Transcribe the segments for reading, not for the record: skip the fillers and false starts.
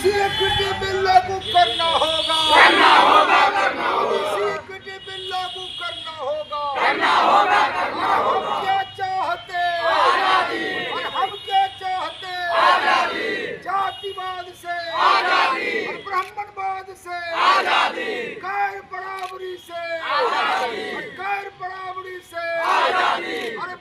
Equity bill लागू करना होगा, करना होगा, करना होगा। इक्विटी बिल लागू करना होगा, करना होगा, करना होगा। हम क्या चाहते आजादी, और हम क्या चाहते आजादी। जातिवाद से आजादी, और ब्राह्मणवाद से आजादी, गैर बराबरी से आजादी, गैर बराबरी से आजादी, और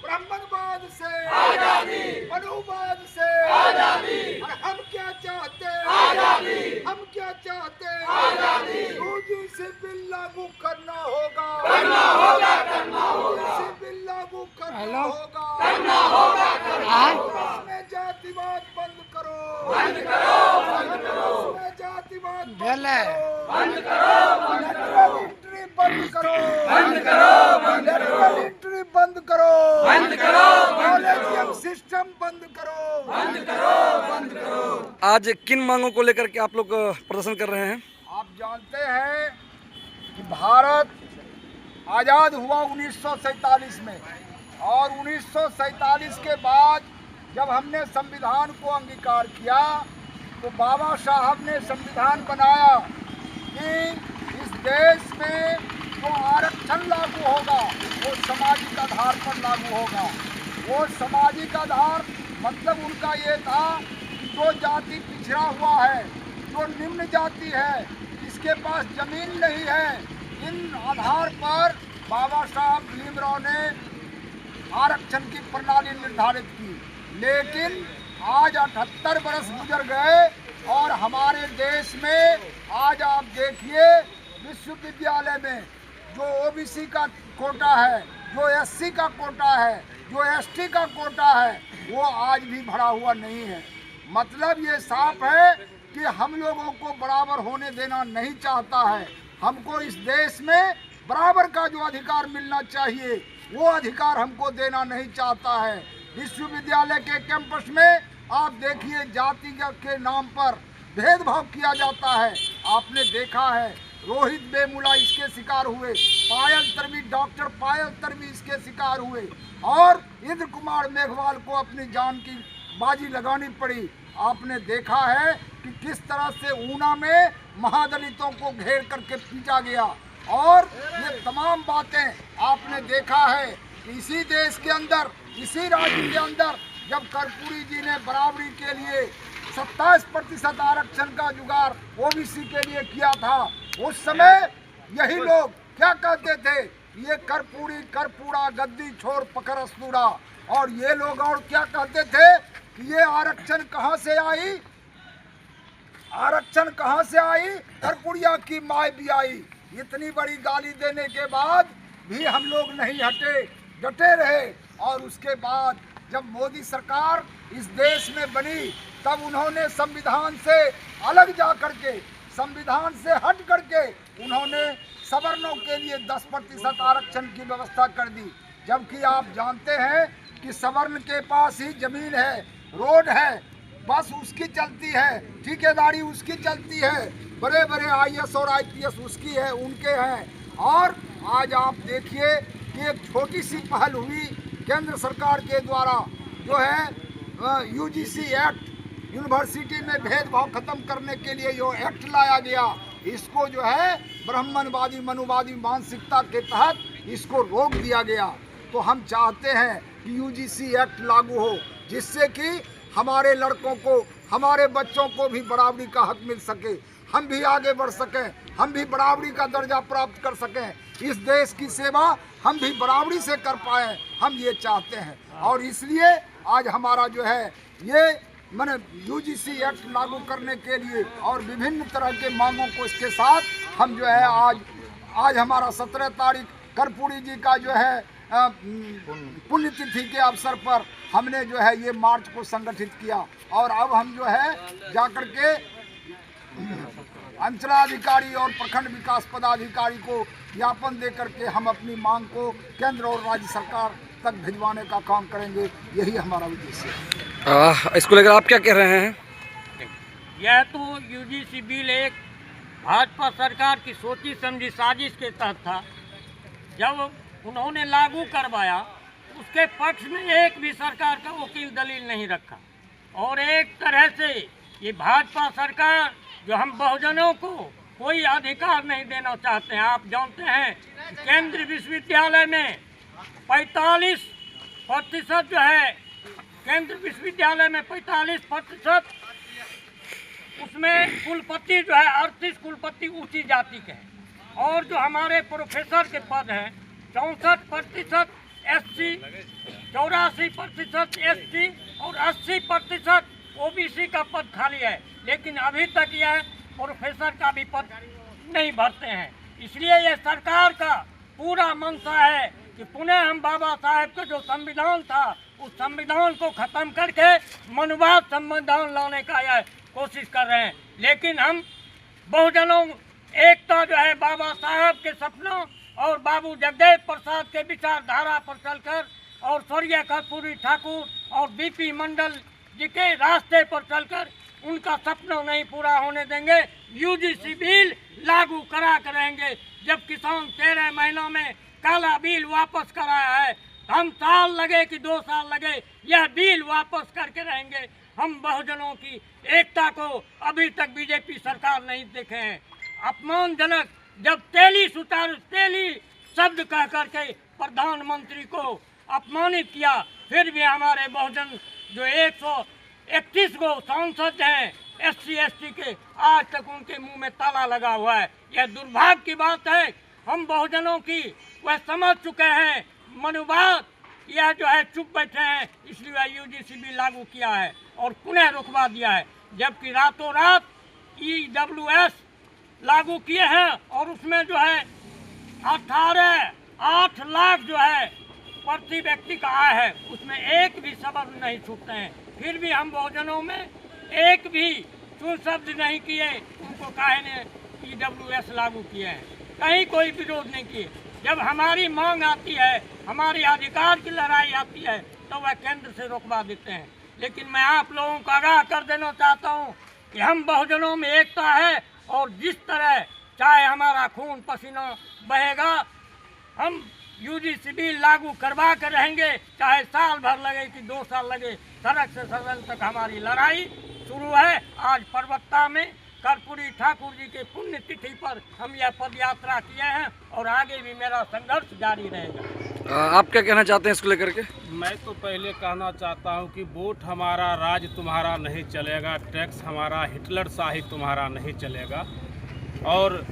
ब्राह्मणवाद से आजादी, मनुवाद से आजादी। और हम क्या चाहते आजादी, हम क्या चाहते आजादी। यूजीसी बिल लागू करना होगा, करना होगा, करना होगा। यूजीसी बिल लागू करना होगा, करना होगा, करना होगा। इसमें जातिवाद बंद करो, बंद करो, बंद करो। इसमें जातिवाद बंद करो, बंद करो, बंद करो। एंट्री बंद करो, बंद करो, बंद करो। एंट्री बंद करो, बंद करो। कॉलेजियम सिस्टम बंद करो, बंद करो, बंद करो। आज किन मांगों को लेकर के आप लोग प्रदर्शन कर रहे हैं? आप जानते हैं कि भारत आज़ाद हुआ 1947 में, और 1947 के बाद जब हमने संविधान को अंगीकार किया तो बाबा साहब ने संविधान बनाया कि इस देश में जो आरक्षण लागू होगा वो सामाजिक आधार पर लागू होगा। वो सामाजिक आधार मतलब उनका ये था कि जो जाति पिछड़ा हुआ है, जो निम्न जाति है, जिसके पास जमीन नहीं है, इन आधार पर बाबा साहब भीमराव ने आरक्षण की प्रणाली निर्धारित की। लेकिन आज 78 वर्ष गुजर गए और हमारे देश में आज आप देखिए विश्वविद्यालय में जो ओबीसी का कोटा है, जो एससी का कोटा है, जो एसटी का कोटा है, वो आज भी भरा हुआ नहीं है। मतलब ये साफ है कि हम लोगों को बराबर होने देना नहीं चाहता है। हमको इस देश में बराबर का जो अधिकार मिलना चाहिए वो अधिकार हमको देना नहीं चाहता है। विश्वविद्यालय के कैंपस में आप देखिए जाति के नाम पर भेदभाव किया जाता है। आपने देखा है रोहित बेमुला इसके शिकार हुए, पायल तर्वी, डॉक्टर पायल तर्वी इसके शिकार हुए, और इंद्र कुमार मेघवाल को अपनी जान की बाजी लगानी पड़ी। आपने देखा है कि किस तरह से ऊना में महादलितों को घेर करके पीटा गया। और ये तमाम बातें आपने देखा है कि इसी देश के अंदर, इसी राज्य के अंदर जब कर्पूरी जी ने बराबरी के लिए 27% आरक्षण का जुगाड़ ओबीसी के लिए किया था, उस समय यही लोग क्या कहते थे, ये कर्पूरी कर्पूरा गद्दी छोड़ पकड़ अस्तूरा। और ये लोग और क्या कहते थे कि ये आरक्षण कहाँ से आई, आरक्षण कहाँ से आई, कर्पूरिया की माय भी आई। इतनी बड़ी गाली देने के बाद भी हम लोग नहीं हटे, डटे रहे। और उसके बाद जब मोदी सरकार इस देश में बनी तब उन्होंने संविधान से अलग जा करके, संविधान से हट करके उन्होंने सवर्णों के लिए 10% आरक्षण की व्यवस्था कर दी। जबकि आप जानते हैं कि सवर्ण के पास ही जमीन है, रोड है, बस उसकी चलती है, ठेकेदारी उसकी चलती है, बड़े बड़े आईएएस और आईपीएस उसकी है, उनके हैं। और आज आप देखिए कि एक छोटी सी पहल हुई केंद्र सरकार के द्वारा, जो है यूजीसी एक्ट, यूनिवर्सिटी में भेदभाव खत्म करने के लिए जो एक्ट लाया गया, इसको जो है ब्राह्मणवादी मनुवादी मानसिकता के तहत इसको रोक दिया गया। तो हम चाहते हैं कि यूजीसी एक्ट लागू हो, जिससे कि हमारे लड़कों को, हमारे बच्चों को भी बराबरी का हक मिल सके, हम भी आगे बढ़ सकें, हम भी बराबरी का दर्जा प्राप्त कर सकें, इस देश की सेवा हम भी बराबरी से कर पाएँ, हम ये चाहते हैं। और इसलिए आज हमारा जो है ये मैंने यूजीसी एक्ट लागू करने के लिए और विभिन्न तरह के मांगों को इसके साथ हम जो है आज हमारा 17 तारीख कर्पूरी जी का जो है पुण्यतिथि के अवसर पर हमने जो है ये मार्च को संगठित किया। और अब हम जो है जाकर के अंचलाधिकारी और प्रखंड विकास पदाधिकारी को ज्ञापन दे करके हम अपनी मांग को केंद्र और राज्य सरकार तक भिजवाने का काम करेंगे। यही हमारा उद्देश्य है। इसको लेकर आप क्या कह रहे हैं? यह तो यूजीसी बिल एक भाजपा सरकार की सोची समझी साजिश के तहत था। जब उन्होंने लागू करवाया उसके पक्ष में एक भी सरकार का वकील दलील नहीं रखा, और एक तरह से ये भाजपा सरकार जो हम बहुजनों को कोई अधिकार नहीं देना चाहते हैं। आप जानते हैं केंद्रीय विश्वविद्यालय में 45% जो है, केंद्रीय विश्वविद्यालय में 45%, उसमें कुलपति जो है 38 कुलपति ऊंची जाति के हैं। और जो हमारे प्रोफेसर के पद हैं 64% SC, 84% ST और 80% OBC का पद खाली है। लेकिन अभी तक यह प्रोफेसर का भी पद नहीं भरते हैं। इसलिए यह सरकार का पूरा मंशा है कि पुनः हम बाबा साहेब का जो संविधान था उस संविधान को खत्म करके मनुवाद संविधान लाने का यह कोशिश कर रहे हैं। लेकिन हम बहुजनों एकता जो है बाबा साहब के सपनों और बाबू जगदेव प्रसाद के विचारधारा पर चलकर और स्वर्गीय कर्पूरी ठाकुर और BP मंडल जी के रास्ते पर चलकर उनका सपना नहीं पूरा होने देंगे। UGC बिल लागू करा कर रहेंगे। जब किसान 13 महीनों में काला बिल वापस कराया है, हम साल लगे कि 2 साल लगे, यह बिल वापस करके रहेंगे। हम बहुजनों की एकता को अभी तक बीजेपी सरकार नहीं देखे हैं। अपमानजनक जब तेली शब्द कह करके प्रधानमंत्री को अपमानित किया, फिर भी हमारे बहुजन जो 131 को सांसद हैं SC ST के, आज तक उनके मुंह में ताला लगा हुआ है। यह दुर्भाग्य की बात है। हम बहुजनों की वह समझ चुके हैं मनुवाद, यह जो है चुप बैठे हैं, इसलिए वह UGC भी लागू किया है और पुनः रुकवा दिया है। जबकि रातों रात EWS लागू किए हैं और उसमें जो है 8 लाख जो है प्रति व्यक्ति का आय है, उसमें एक भी शब्द नहीं छूटते हैं। फिर भी हम बहुजनों में एक भी चूल शब्द नहीं किए। उनको काहे ने EWS लागू किए हैं, कहीं कोई विरोध नहीं किए। जब हमारी मांग आती है, हमारी अधिकार की लड़ाई आती है, तो वह केंद्र से रोकवा देते हैं। लेकिन मैं आप लोगों को आगाह कर देना चाहता हूँ कि हम बहुजनों में एकता है और जिस तरह चाहे हमारा खून पसीना बहेगा, हम UGC बिल लागू करवा कर रहेंगे, चाहे साल भर लगे कि 2 साल लगे। सड़क से सदन तक हमारी लड़ाई शुरू है। आज परबत्ता में कर्पूरी ठाकुर जी के पुण्यतिथि पर हम यह पद यात्रा किए हैं और आगे भी मेरा संघर्ष जारी रहेगा। आप क्या कहना चाहते हैं इसको लेकर के? मैं तो पहले कहना चाहता हूं कि वोट हमारा, राज तुम्हारा नहीं चलेगा, टैक्स हमारा, हिटलर शाही तुम्हारा नहीं चलेगा। और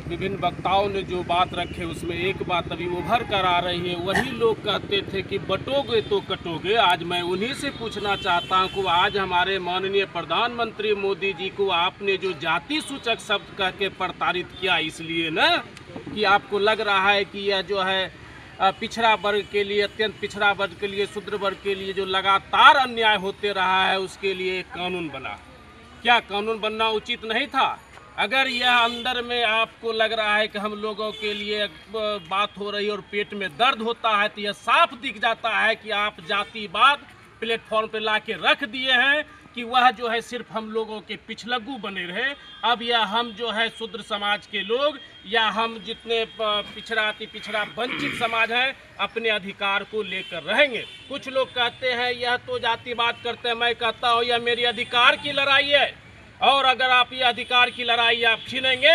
विभिन्न वक्ताओं ने जो बात रखे उसमें एक बात अभी उभर कर आ रही है। वही लोग कहते थे कि बटोगे तो कटोगे। आज मैं उन्हीं से पूछना चाहता हूं कि आज हमारे माननीय प्रधानमंत्री मोदी जी को आपने जो जाति सूचक शब्द कह के प्रताड़ित किया, इसलिए न कि आपको लग रहा है कि यह जो है पिछड़ा वर्ग के लिए, अत्यंत पिछड़ा वर्ग के लिए, शूद्र वर्ग के लिए जो लगातार अन्याय होते रहा है, उसके लिए एक कानून बना। क्या कानून बनना उचित नहीं था? अगर यह अंदर में आपको लग रहा है कि हम लोगों के लिए बात हो रही है और पेट में दर्द होता है, तो यह साफ दिख जाता है कि आप जातिवाद प्लेटफॉर्म पे ला के रख दिए हैं कि वह जो है सिर्फ हम लोगों के पिछलग्गू बने रहे। अब यह हम जो है शूद्र समाज के लोग या हम जितने पिछड़ा अति पिछड़ा वंचित समाज है, अपने अधिकार को लेकर रहेंगे। कुछ लोग कहते हैं यह तो जातिवाद करते हैं, मैं कहता हूँ यह मेरी अधिकार की लड़ाई है। और अगर आप ये अधिकार की लड़ाई आप छीनेंगे